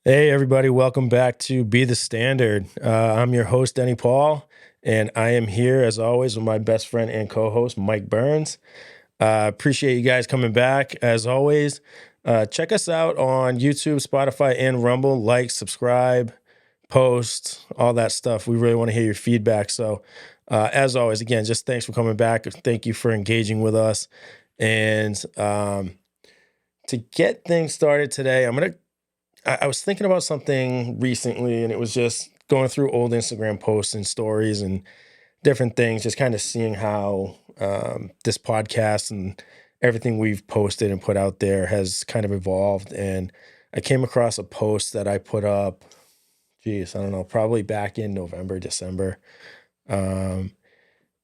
Hey, everybody, welcome back to Be the Standard. I'm your host, Denny Paul, and I am here as always with my best friend and co host, Mike Burns. Appreciate you guys coming back as always. Check us out on YouTube, Spotify, and Rumble. Like, subscribe, post, all that stuff. We really want to hear your feedback. So, as always, again, just thanks for coming back. Thank you for engaging with us. And to get things started today, I was thinking about something recently, and it was just going through old Instagram posts and stories and different things, just kind of seeing how this podcast and everything we've posted and put out there has kind of evolved. And I came across a post that I put up, geez, I don't know, probably back in November, December. Um,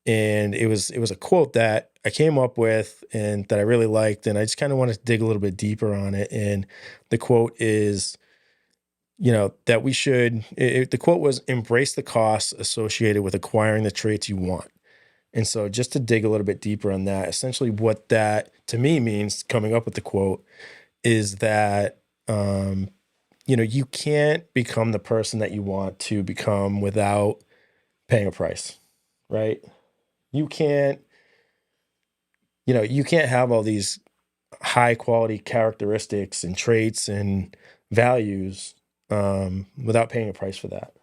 and it was a quote that I came up with and that I really liked, and I just kind of wanted to dig a little bit deeper on it. And the quote is, that we should, the quote was, embrace the costs associated with acquiring the traits you want. And so just to dig a little bit deeper on that, essentially what that to me means, coming up with the quote, is that, you can't become the person that you want to become without paying a price, right? You can't, you can't have all these high quality characteristics and traits and values without paying a price for that.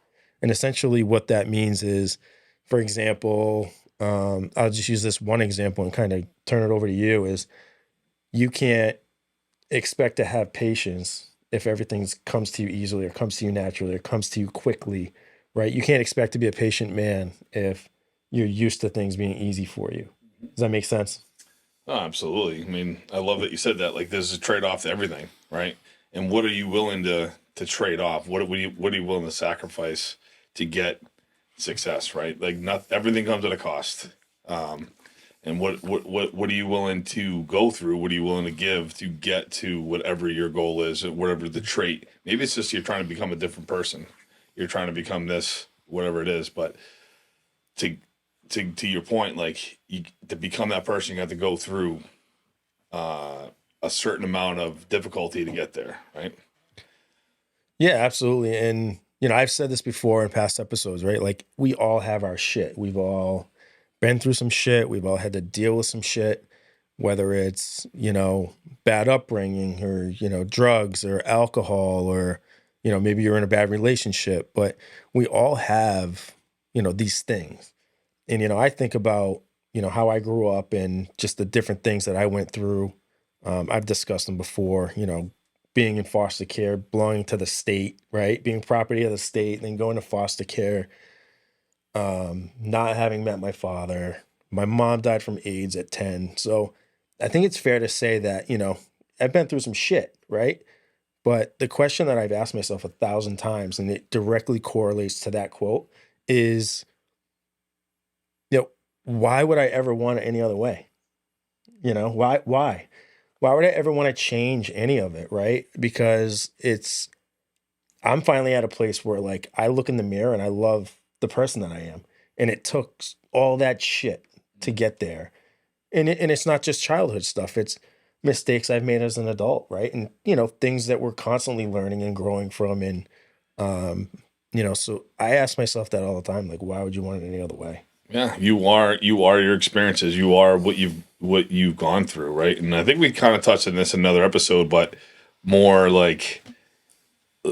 And essentially, what that means is, for example, I'll just use this one example and kind of turn it over to you. Is you can't expect to have patience if everything comes to you easily or comes to you naturally or comes to you quickly, right? You can't expect to be a patient man if you're used to things being easy for you. Does that make sense? Oh, absolutely. I mean, I love that you said that. Like, there's a trade off to everything, right? And what are you willing to trade off? What are you willing to sacrifice to get success, right? Like, not everything comes at a cost. Um, and what are you willing to go through? What are you willing to give to get to whatever your goal is, or whatever the trait? Maybe it's just you're trying to become a different person. You're trying to become this, whatever it is. But to to your point, like to become that person, you have to go through a certain amount of difficulty to get there, right? Yeah, absolutely. And, I've said this before in past episodes, right? Like, we all have our shit. We've all been through some shit. We've all had to deal with some shit, whether it's, bad upbringing or, drugs or alcohol or, maybe you're in a bad relationship. But we all have, these things. And, I think about, how I grew up and just the different things that I went through. I've discussed them before, being in foster care, belonging to the state, right? Being property of the state, then going to foster care, not having met my father. My mom died from AIDS at 10. So I think it's fair to say that, I've been through some shit, right? But the question that I've asked myself 1,000 times, and it directly correlates to that quote, is, you know, why would I ever want it any other way? Why? Why would I ever want to change any of it, right? Because I'm finally at a place where, like, I look in the mirror and I love the person that I am. And it took all that shit to get there. And it's not just childhood stuff. It's mistakes I've made as an adult, right? And, things that we're constantly learning and growing from. And um, so I ask myself that all the time, like, why would you want it any other way? Yeah, you are your experiences. You are what you've gone through, right? And I think we kind of touched on this in another episode, but more like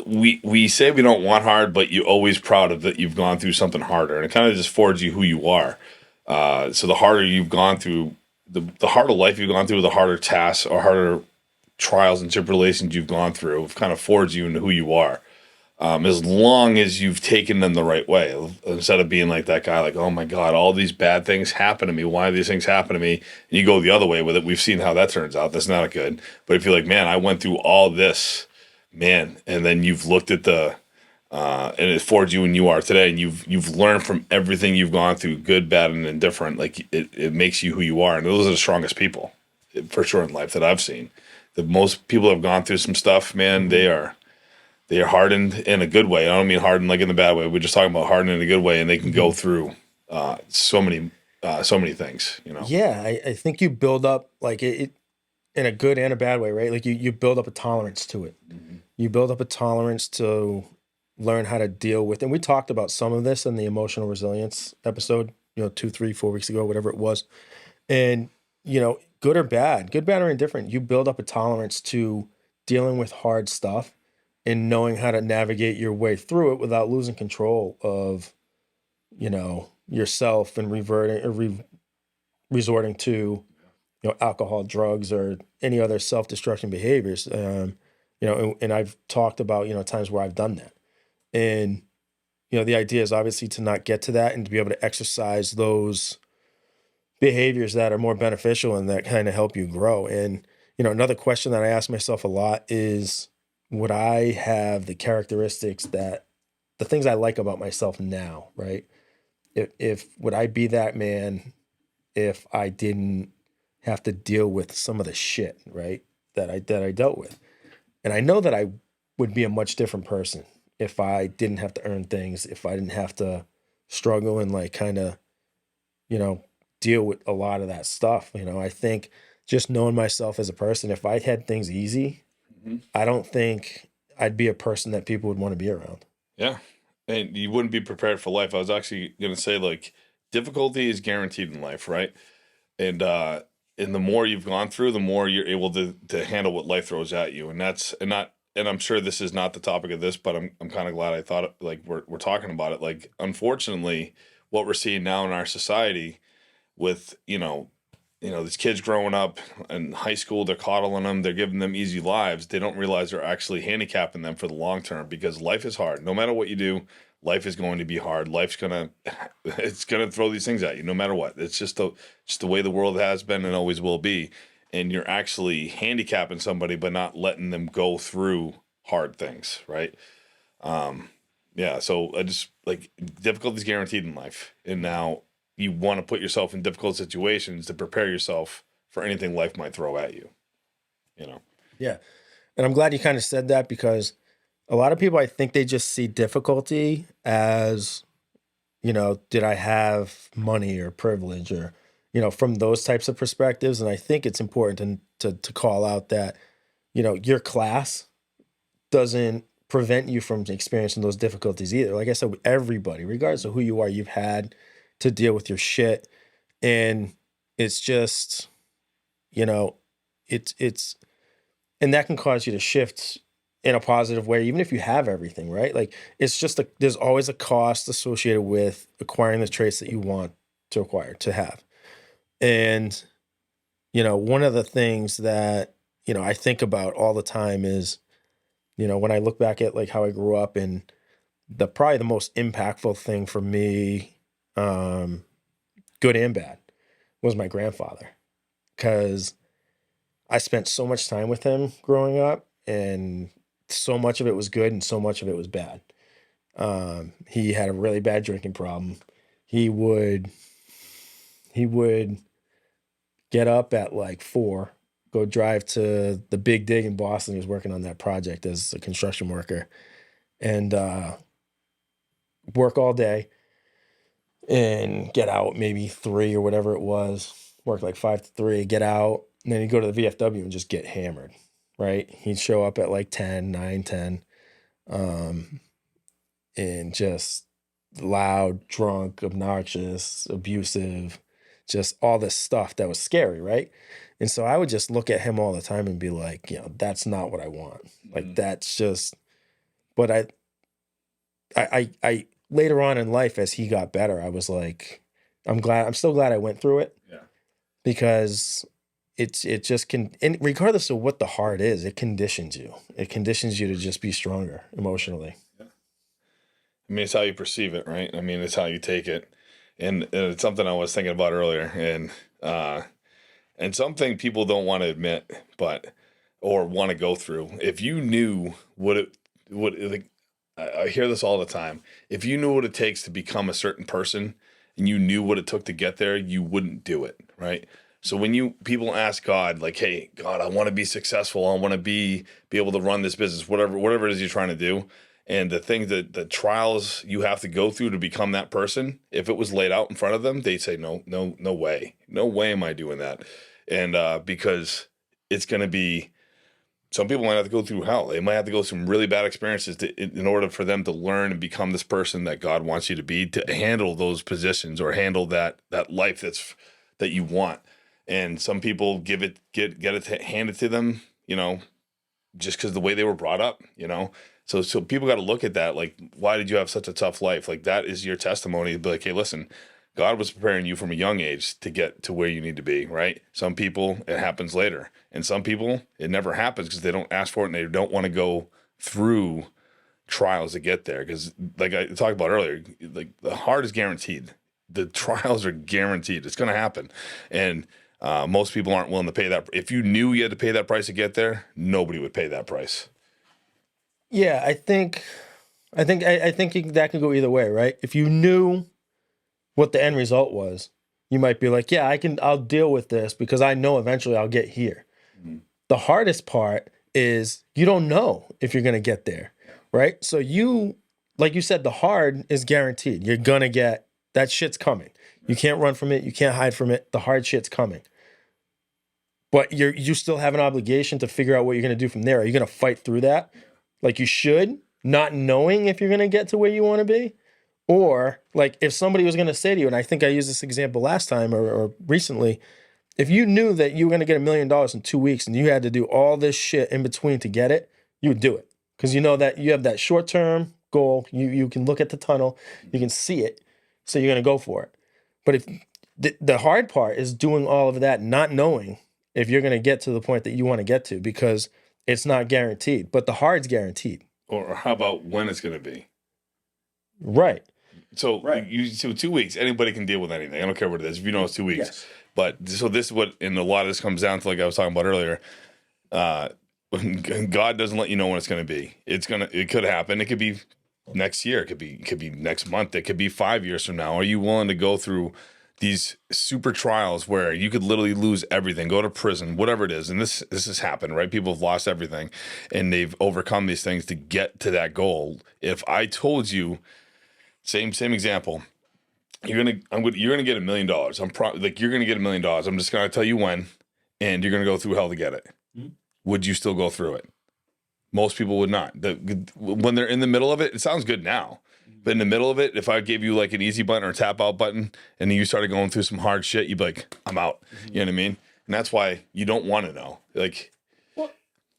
we say we don't want hard, but you're always proud of that you've gone through something harder, and it kind of just forges you who you are. So the harder you've gone through, the harder life you've gone through, the harder tasks or harder trials and tribulations you've gone through, have kind of forged you into who you are. As long as you've taken them the right way, instead of being like that guy, like, oh my God, all these bad things happen to me. Why do these things happen to me? And you go the other way with it. We've seen how that turns out. That's not good. But if you're like, man, I went through all this, man, and then you've looked at and it forged you and you are today, and you've learned from everything you've gone through, good, bad, and indifferent. Like it makes you who you are, and those are the strongest people, for sure, in life that I've seen. The most people have gone through some stuff, man. They are hardened in a good way. I don't mean hardened like in the bad way. We're just talking about hardened in a good way, and they can go Mhm. through so many things. Yeah, I think you build up like it in a good and a bad way, right? Like you build up a tolerance to it. You build up a tolerance to learn how to deal with, and we talked about some of this in the emotional resilience episode, 2, 3, 4 weeks ago, whatever it was. And, good or bad, good, bad, or indifferent, you build up a tolerance to dealing with hard stuff and knowing how to navigate your way through it without losing control of, yourself and resorting to, alcohol, drugs, or any other self-destruction behaviors. And I've talked about, times where I've done that. And, the idea is obviously to not get to that and to be able to exercise those behaviors that are more beneficial and that kind of help you grow. And, another question that I ask myself a lot is, would I have the characteristics the things I like about myself now, right? If would I be that man if I didn't have to deal with some of the shit, right? That I dealt with. And I know that I would be a much different person if I didn't have to earn things, if I didn't have to struggle and like kind of, you know, deal with a lot of that stuff. I think just knowing myself as a person, if I had things easy, I don't think I'd be a person that people would want to be around. Yeah. And you wouldn't be prepared for life. I was actually going to say, like, difficulty is guaranteed in life, right? And the more you've gone through, the more you're able to handle what life throws at you. And I'm sure this is not the topic of this, but I'm kind of glad I thought like we're talking about it. Like, unfortunately, what we're seeing now in our society with, these kids growing up in high school, they're coddling them, they're giving them easy lives. They don't realize they're actually handicapping them for the long term, because life is hard. No matter what you do, life is going to be hard. It's gonna throw these things at you, no matter what. It's just the way the world has been and always will be. And you're actually handicapping somebody, but not letting them go through hard things, right? Yeah. So I just like, difficulty is guaranteed in life, and now you want to put yourself in difficult situations to prepare yourself for anything life might throw at you. Yeah. And I'm glad you kind of said that, because a lot of people, I think they just see difficulty as, did I have money or privilege, or, from those types of perspectives. And I think it's important to call out that, your class doesn't prevent you from experiencing those difficulties either. Like I said, everybody, regardless of who you are, you've had to deal with your shit. And it's just, it's and that can cause you to shift in a positive way, even if you have everything, right? Like, it's just there's always a cost associated with acquiring the traits that you want to acquire, to have. And, one of the things that, I think about all the time is, when I look back at like how I grew up, and probably the most impactful thing for me, good and bad, was my grandfather. Because I spent so much time with him growing up, and so much of it was good and so much of it was bad. He had a really bad drinking problem. He would get up at like 4, go drive to the Big Dig in Boston. He was working on that project as a construction worker, and work all day and get out maybe 3 or whatever it was. Work like 5 to 3, get out, and then he'd go to the VFW and just get hammered, right? He'd show up at like 10, 9, 10, and just loud, drunk, obnoxious, abusive, just all this stuff that was scary, right? And so I would just look at him all the time and be like, that's not what I want. Like, that's just, but I later on in life, as he got better, I was like, I'm still glad I went through it. Yeah. Because it just can, and regardless of what the heart is, it conditions you. It conditions you to just be stronger emotionally. Yeah. I mean, it's how you perceive it, right? I mean, it's how you take it. And it's something I was thinking about earlier, and something people don't want to admit, or want to go through. If you knew like, I hear this all the time. If you knew what it takes to become a certain person, and you knew what it took to get there, you wouldn't do it, right? So when people ask God, like, "Hey, God, I want to be successful. I want to be able to run this business, whatever it is you're trying to do," and the things that the trials you have to go through to become that person, if it was laid out in front of them, they'd say, "No, no, no way, no way am I doing that," and because it's going to be some people might have to go through hell. They might have to go through some really bad experiences in order for them to learn and become this person that God wants you to be, to handle those positions or handle that life that you want. And some people get it handed to them, just because the way they were brought up, So people got to look at that. Like, why did you have such a tough life? Like, that is your testimony to be like, hey, listen, God was preparing you from a young age to get to where you need to be, right? Some people, it happens later. And some people, it never happens because they don't ask for it and they don't want to go through trials to get there. Because, like I talked about earlier, like, the heart is guaranteed. The trials are guaranteed. It's going to happen. And most people aren't willing to pay that. If you knew you had to pay that price to get there, nobody would pay that price. Yeah, I think that can go either way, right? If you knew what the end result was, you might be like, yeah, I'll deal with this because I know eventually I'll get here. Mm-hmm. The hardest part is you don't know if you're going to get there, right? So like you said, the hard is guaranteed. You're going to get, that shit's coming. You can't run from it. You can't hide from it. The hard shit's coming. But you still have an obligation to figure out what you're going to do from there. Are you going to fight through that? Like you should, not knowing if you're going to get to where you want to be? Or like if somebody was going to say to you, and I think I used this example last time or recently, if you knew that you were going to get $1 million in 2 weeks and you had to do all this shit in between to get it, you would do it. Because you know that you have that short-term goal. You can look at the tunnel. You can see it. So you're going to go for it. But if the hard part is doing all of that, not knowing if you're going to get to the point that you want to get to, because it's not guaranteed. But the hard's guaranteed. Or how about when it's going to be? Right. So, so 2 weeks, anybody can deal with anything. I don't care what it is. If you know it's 2 weeks. Yes. But so this is what, and a lot of this comes down to, like I was talking about earlier, God doesn't let you know when it's going to be. It could happen. It could be next year. It could be next month. It could be 5 years from now. Are you willing to go through these super trials where you could literally lose everything, go to prison, whatever it is? And this has happened, right? People have lost everything and they've overcome these things to get to that goal. If I told you, same example, you're gonna get $1 million. You're gonna get $1 million. I'm just gonna tell you when, and you're gonna go through hell to get it. Mm-hmm. Would you still go through it? Most people would not. When they're in the middle of it, it sounds good now. But in the middle of it, if I gave you like an easy button or a tap out button and then you started going through some hard shit, you'd be like, I'm out. Mm-hmm. You know what I mean? And that's why you don't want to know. Like, well,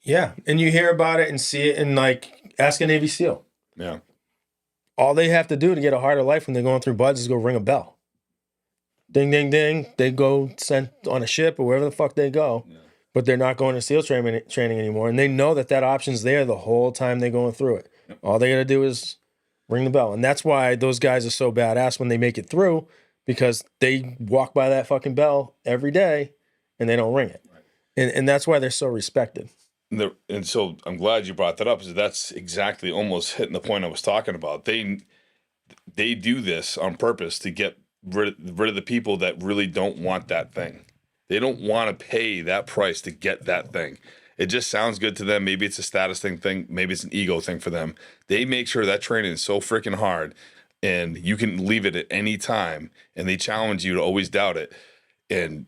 yeah. And you hear about it and see it, and like, ask a Navy SEAL. Yeah. All they have to do to get a harder life when they're going through buds is go ring a bell. Ding, ding, ding. They go sent on a ship or wherever the fuck they go. Yeah. But they're not going to SEAL training anymore. And they know that option's there the whole time they're going through it. Yep. All they got to do is ring the bell. And that's why those guys are so badass when they make it through, because they walk by that fucking bell every day and they don't ring it. Right. And that's why they're so respected. And so I'm glad you brought that up, because that's exactly almost hitting the point I was talking about. They do this on purpose to get rid of the people that really don't want that thing. They don't want to pay that price to get that thing. It just sounds good to them. Maybe it's a status thing. Maybe it's an ego thing for them. They make sure that training is so freaking hard and you can leave it at any time, and they challenge you to always doubt it. And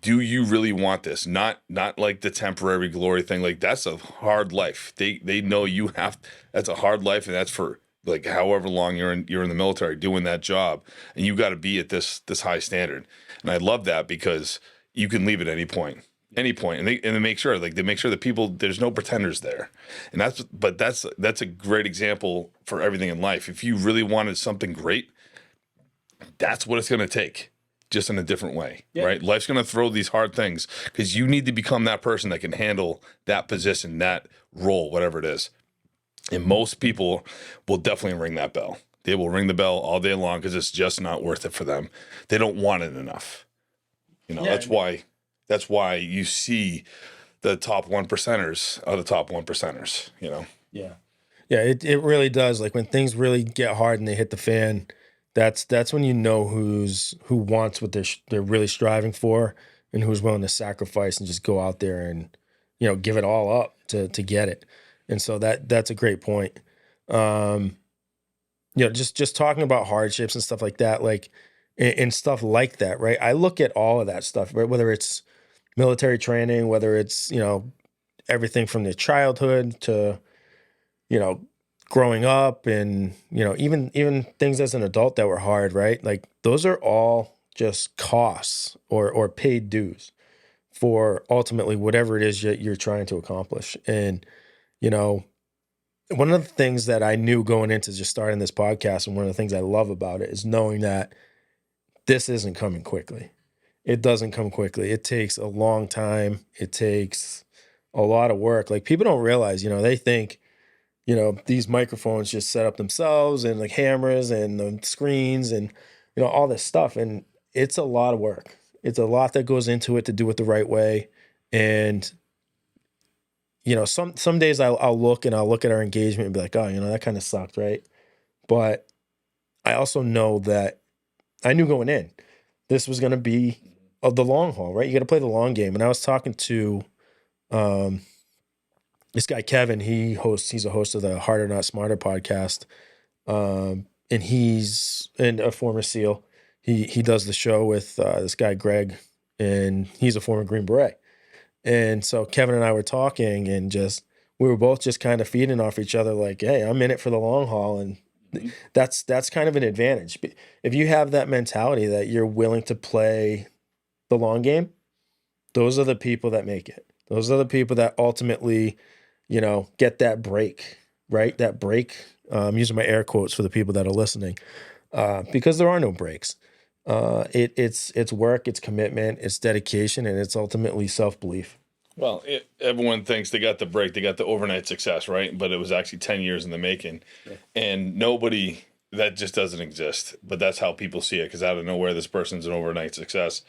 do you really want this? Not like the temporary glory thing. Like, that's a hard life. They know you have. That's a hard life, and that's for like however long you're in the military doing that job, and you got to be at this high standard. And I love that, because you can leave at any point, and they make sure that people, there's no pretenders there. And that's a great example for everything in life. If you really wanted something great, that's what it's going to take. Just in a different way, yeah. Right? Life's going to throw these hard things, because you need to become that person that can handle that position, that role, whatever it is. And most people will definitely ring that bell. They will ring the bell all day long, because it's just not worth it for them. They don't want it enough. That's why you see the top 1%ers are the top 1%ers, Yeah. Yeah, it really does. Like, when things really get hard and they hit the fan, that's when you know who wants what they're really striving for, and who's willing to sacrifice and just go out there and give it all up to get it. And so that's a great point. Just talking about hardships and stuff like that, like and stuff like that, right? I look at all of that stuff, right? Whether it's military training, whether it's everything from their childhood to, you know, growing up, and, you know, even things as an adult that were hard, right? Like those are all just costs or paid dues for ultimately whatever it is you're trying to accomplish. And, you know, one of the things that I knew going into just starting this podcast, and one of the things I love about it, is knowing that this isn't coming quickly. It doesn't come quickly. It takes a long time. It takes a lot of work. Like people don't realize, you know, they think, you know, these microphones just set up themselves, and like cameras and the screens and, you know, all this stuff. And it's a lot of work. It's a lot that goes into it to do it the right way. And, you know, some days I'll look and I'll look at our engagement and be like, oh, you know, that kind of sucked, right? But I also know that I knew going in, this was going to be of the long haul, right? You got to play the long game. And I was talking to um, this guy, Kevin. He's a host of the Harder Not Smarter podcast. And he's a former SEAL. He does the show with this guy, Greg, and he's a former Green Beret. And so Kevin and I were talking, and just, we were both just kind of feeding off each other like, hey, I'm in it for the long haul. And that's kind of an advantage. If you have that mentality that you're willing to play the long game, those are the people that make it. Those are the people that ultimately, you know, get that break, right? That break. I'm using my air quotes for the people that are listening, because there are no breaks. It's work, it's commitment, it's dedication, and it's ultimately self-belief. Well, everyone thinks they got the break, they got the overnight success, right? But it was actually 10 years in the making. Yeah. And nobody, that just doesn't exist. But that's how people see it, because out of nowhere, this person's an overnight success.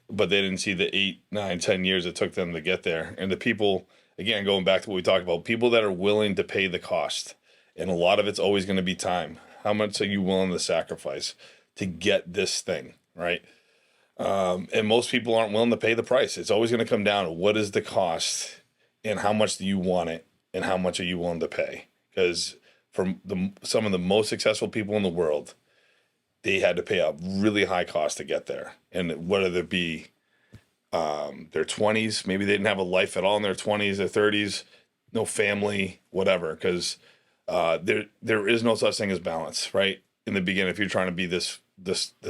But they didn't see the 8, 9, 10 years it took them to get there. And the people, again, going back to what we talked about, people that are willing to pay the cost. And a lot of it's always going to be time. How much are you willing to sacrifice to get this thing, right? And most people aren't willing to pay the price. It's always going to come down to what is the cost and how much do you want it and how much are you willing to pay? Because for some of the most successful people in the world, they had to pay a really high cost to get there. And whether it be their 20s, maybe they didn't have a life at all in their 20s, their 30s, no family, whatever. Because there is no such thing as balance, right? In the beginning, if you're trying to be this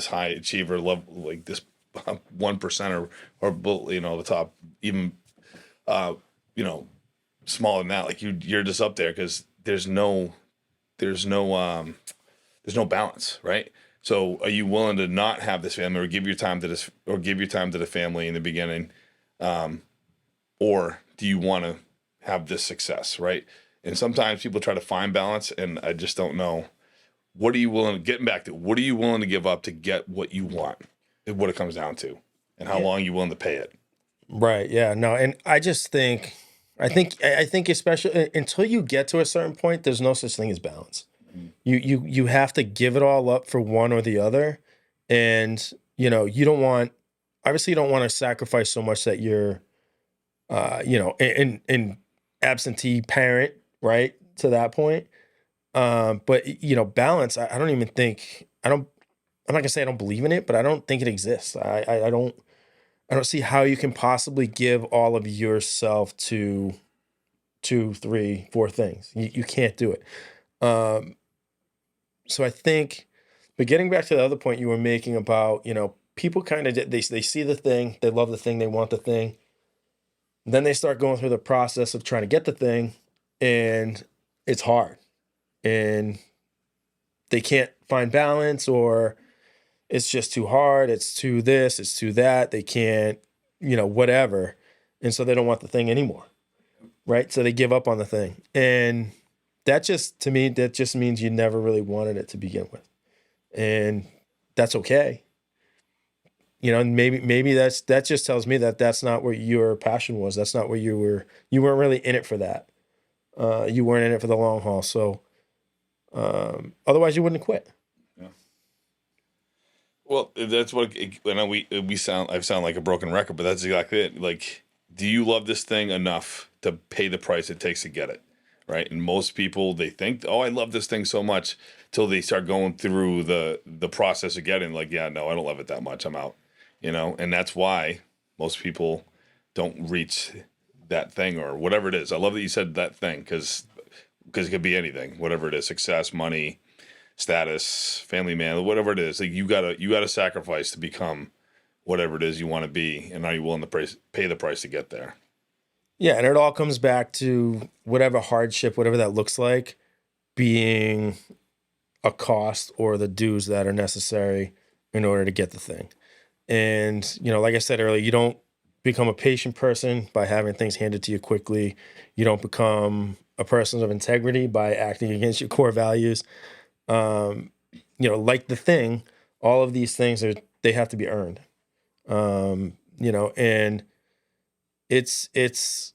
high achiever level, like this 1% or you know, the top, even you know, smaller than that, like you're just up there, because there's no balance, right? So are you willing to not have this family, or give your time to this, or give your time to the family in the beginning, or do you want to have this success, right? And sometimes people try to find balance, and I just don't know. What are you willing to, getting back to, what are you willing to give up to get what you want? Is what it comes down to, and how long you willing to pay it. Right. Yeah. No. And I think especially until you get to a certain point, there's no such thing as balance. You have to give it all up for one or the other, and you know, you don't want, obviously you don't want to sacrifice so much that you're, you know, in absentee parent, right, to that point. But you know, balance, I don't even think, I'm not gonna say I don't believe in it, but I don't think it exists. I don't see how you can possibly give all of yourself to 2, 3, 4 things. You can't do it. So I think, but getting back to the other point you were making about, you know, people kind of, they see the thing, they love the thing, they want the thing. Then they start going through the process of trying to get the thing, and it's hard. And they can't find balance, or it's just too hard. It's too this, it's too that. They can't, you know, whatever. And so they don't want the thing anymore. Right. So they give up on the thing. And that just, to me, that just means you never really wanted it to begin with. And that's okay. You know, maybe that just tells me that that's not where your passion was. That's not where you weren't really in it for that. You weren't in it for the long haul. So otherwise you wouldn't quit. Yeah. Well, that's what, I know I sound like a broken record, but that's exactly it. Like, do you love this thing enough to pay the price it takes to get it? Right. And most people, they think, oh, I love this thing so much, till they start going through the process of getting, like, yeah, no, I don't love it that much. I'm out, you know? And that's why most people don't reach that thing or whatever it is. I love that you said that thing because it could be anything, whatever it is, success, money, status, family man, whatever it is. Like you gotta sacrifice to become whatever it is you want to be, and are you willing to pay the price to get there? Yeah, and it all comes back to whatever hardship, whatever that looks like, being a cost or the dues that are necessary in order to get the thing. And, like I said earlier, you don't become a patient person by having things handed to you quickly. You don't become a person of integrity by acting against your core values. Like the thing, all of these things they have to be earned. And it's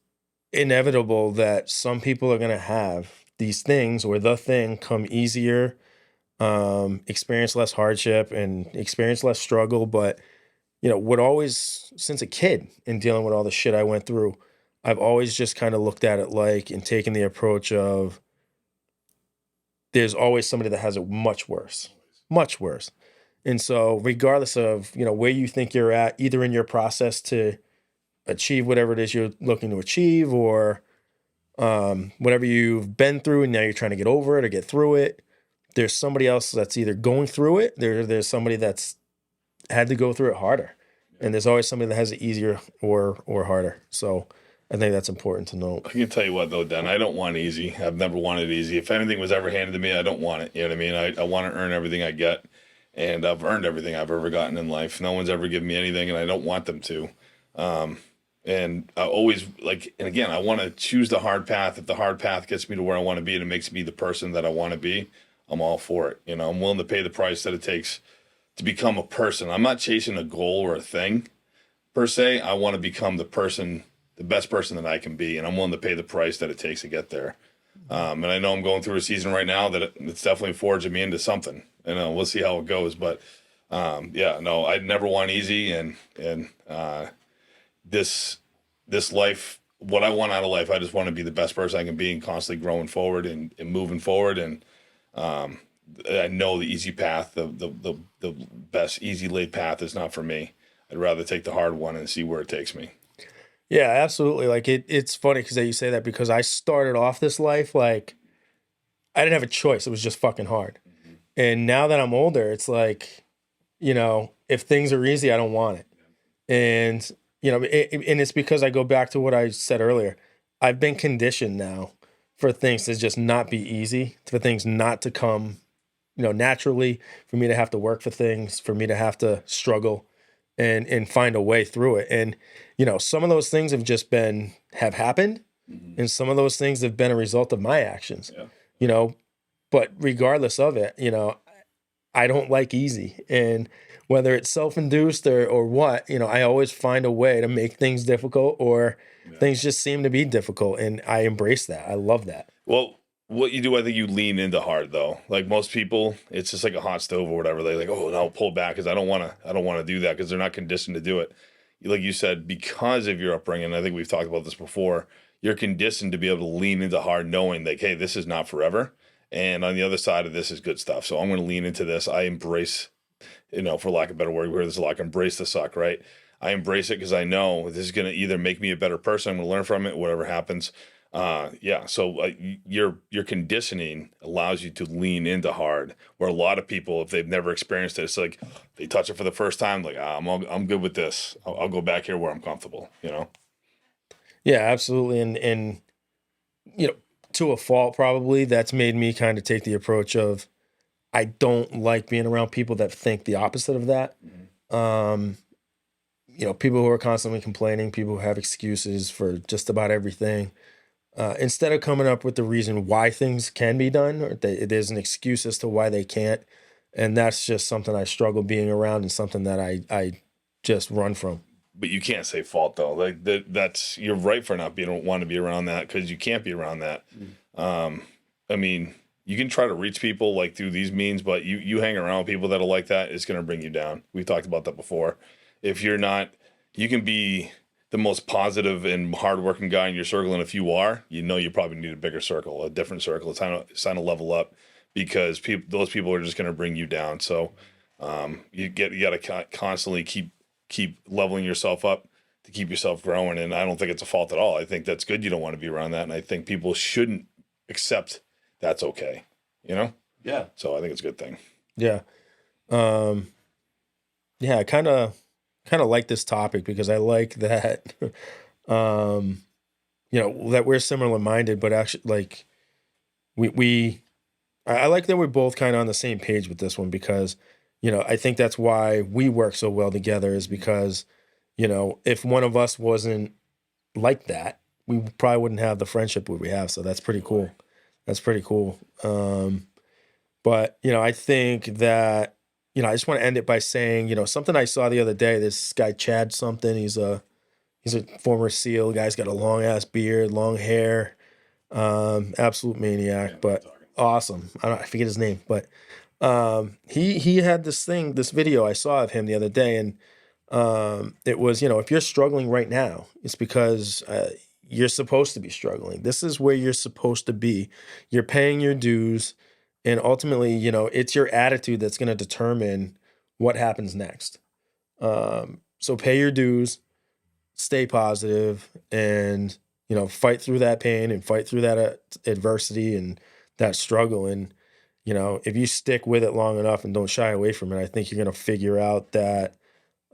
inevitable that some people are going to have these things or the thing come easier, experience less hardship and experience less struggle. But, what always, since a kid and dealing with all the shit I went through, I've always just kind of looked at it like and taken the approach of there's always somebody that has it much worse, much worse. And so regardless of, where you think you're at, either in your process to achieve whatever it is you're looking to achieve or whatever you've been through and now you're trying to get over it or get through it, there's somebody else that's either going through it, there's somebody that's had to go through it harder. And there's always somebody that has it easier or harder. So I think that's important to note. I can tell you what though, Dan, I don't want easy. I've never wanted easy. If anything was ever handed to me, I don't want it. You know what I mean? I want to earn everything I get, and I've earned everything I've ever gotten in life. No one's ever given me anything, and I don't want them to. And I always and again, I want to choose the hard path. If the hard path gets me to where I want to be and it makes me the person that I want to be, I'm all for it. I'm willing to pay the price that it takes to become a person. I'm not chasing a goal or a thing per se. I want to become the best person that I can be, and I'm willing to pay the price that it takes to get there. And I know I'm going through a season right now that it's definitely forging me into something. And we'll see how it goes. But I'd never want easy, and this life, what I want out of life, I just want to be the best person I can be and constantly growing forward and moving forward. And I know the easy path, the best easy laid path is not for me. I'd rather take the hard one and see where it takes me. Yeah, absolutely. Like it's funny because you say that because I started off this life like I didn't have a choice. It was just fucking hard. Mm-hmm. And now that I'm older, it's like, if things are easy, I don't want it. And, and it's because I go back to what I said earlier. I've been conditioned now for things to just not be easy, for things not to come, naturally, for me to have to work for things, for me to have to struggle and find a way through it. And, some of those things have happened. Mm-hmm. And some of those things have been a result of my actions, but regardless of it, I don't like easy. And whether it's self-induced or what, I always find a way to make things difficult or things just seem to be difficult. And I embrace that. I love that. Well, what you do, I think you lean into hard though. Like most people, it's just like a hot stove or whatever. They're like, oh no, pull back because I don't want to do that because they're not conditioned to do it. Like you said, because of your upbringing, I think we've talked about this before, you're conditioned to be able to lean into hard knowing like, hey, this is not forever. And on the other side of this is good stuff. So I'm going to lean into this. I embrace, for lack of a better word, we hear this a lot, embrace the suck, right? I embrace it because I know this is going to either make me a better person, I'm going to learn from it, whatever happens. So your conditioning allows you to lean into hard, where a lot of people, if they've never experienced it, it's like they touch it for the first time, like I'm good with this. I'll go back here where I'm comfortable. Yeah, absolutely, and to a fault probably that's made me kind of take the approach of I don't like being around people that think the opposite of that. Mm-hmm. People who are constantly complaining, people who have excuses for just about everything. Instead of coming up with the reason why things can be done, or there's an excuse as to why they can't. And that's just something I struggle being around and something that I just run from. But you can't say fault though. Like that's you're right for not want to be around that because you can't be around that. I mean, you can try to reach people like through these means, but you hang around with people that are like that, it's going to bring you down. We've talked about that before. If you're not, you can be the most positive and hardworking guy in your circle, and if you are, you probably need a bigger circle, a different circle. It's time to level up because those people are just going to bring you down. So you got to constantly keep leveling yourself up to keep yourself growing. And I don't think it's a fault at all. I think that's good. You don't want to be around that. And I think people shouldn't accept that's okay, you know? Yeah. So I think it's a good thing. Yeah. Yeah, I kind of like this topic because I like that that we're similar minded, but actually like I like that we're both kind of on the same page with this one because I think that's why we work so well together is because if one of us wasn't like that, we probably wouldn't have the friendship we have. So that's pretty cool. That's pretty cool. But I think that I just want to end it by saying something I saw the other day. This guy Chad something. He's a former SEAL. Guy's got a long ass beard, long hair, absolute maniac, but awesome. I forget his name, but he had this video I saw of him the other day, and it was if you're struggling right now, it's because you're supposed to be struggling. This is where you're supposed to be. You're paying your dues, and ultimately, it's your attitude that's going to determine what happens next. So pay your dues, stay positive, and fight through that pain and fight through that adversity and that struggle. And if you stick with it long enough and don't shy away from it, I think you're going to figure out that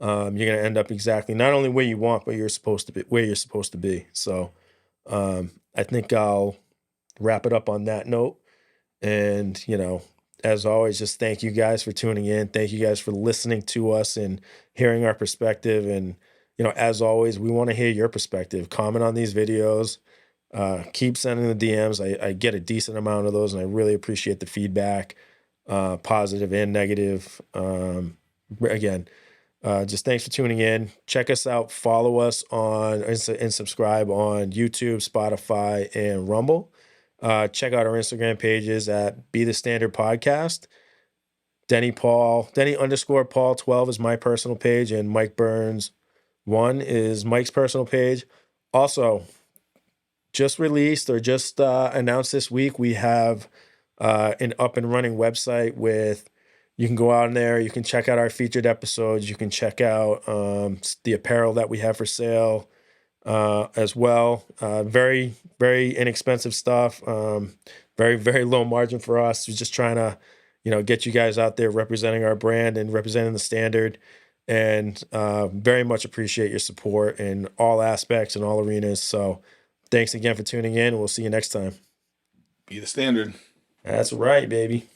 you're going to end up exactly not only where you want, but you're supposed to be where you're supposed to be. So I think I'll wrap it up on that note. And as always, just thank you guys for tuning in. Thank you guys for listening to us and hearing our perspective. And as always, we want to hear your perspective. Comment on these videos. Keep sending the DMs. I get a decent amount of those, and I really appreciate the feedback, positive and negative. Again, just thanks for tuning in. Check us out. Follow us on and subscribe on YouTube, Spotify, and Rumble. Check out our Instagram pages at Be the Standard Podcast. Denny _ Paul 12 is my personal page, and Mike Burns 1 is Mike's personal page. Also, just released or just announced this week, we have an up and running website you can go out in there, you can check out our featured episodes, you can check out the apparel that we have for sale as well. Very, very inexpensive stuff. Very, very low margin for us. We're just trying to, get you guys out there representing our brand and representing the standard. And very much appreciate your support in all aspects and all arenas. So thanks again for tuning in. We'll see you next time. Be the standard. That's right, baby.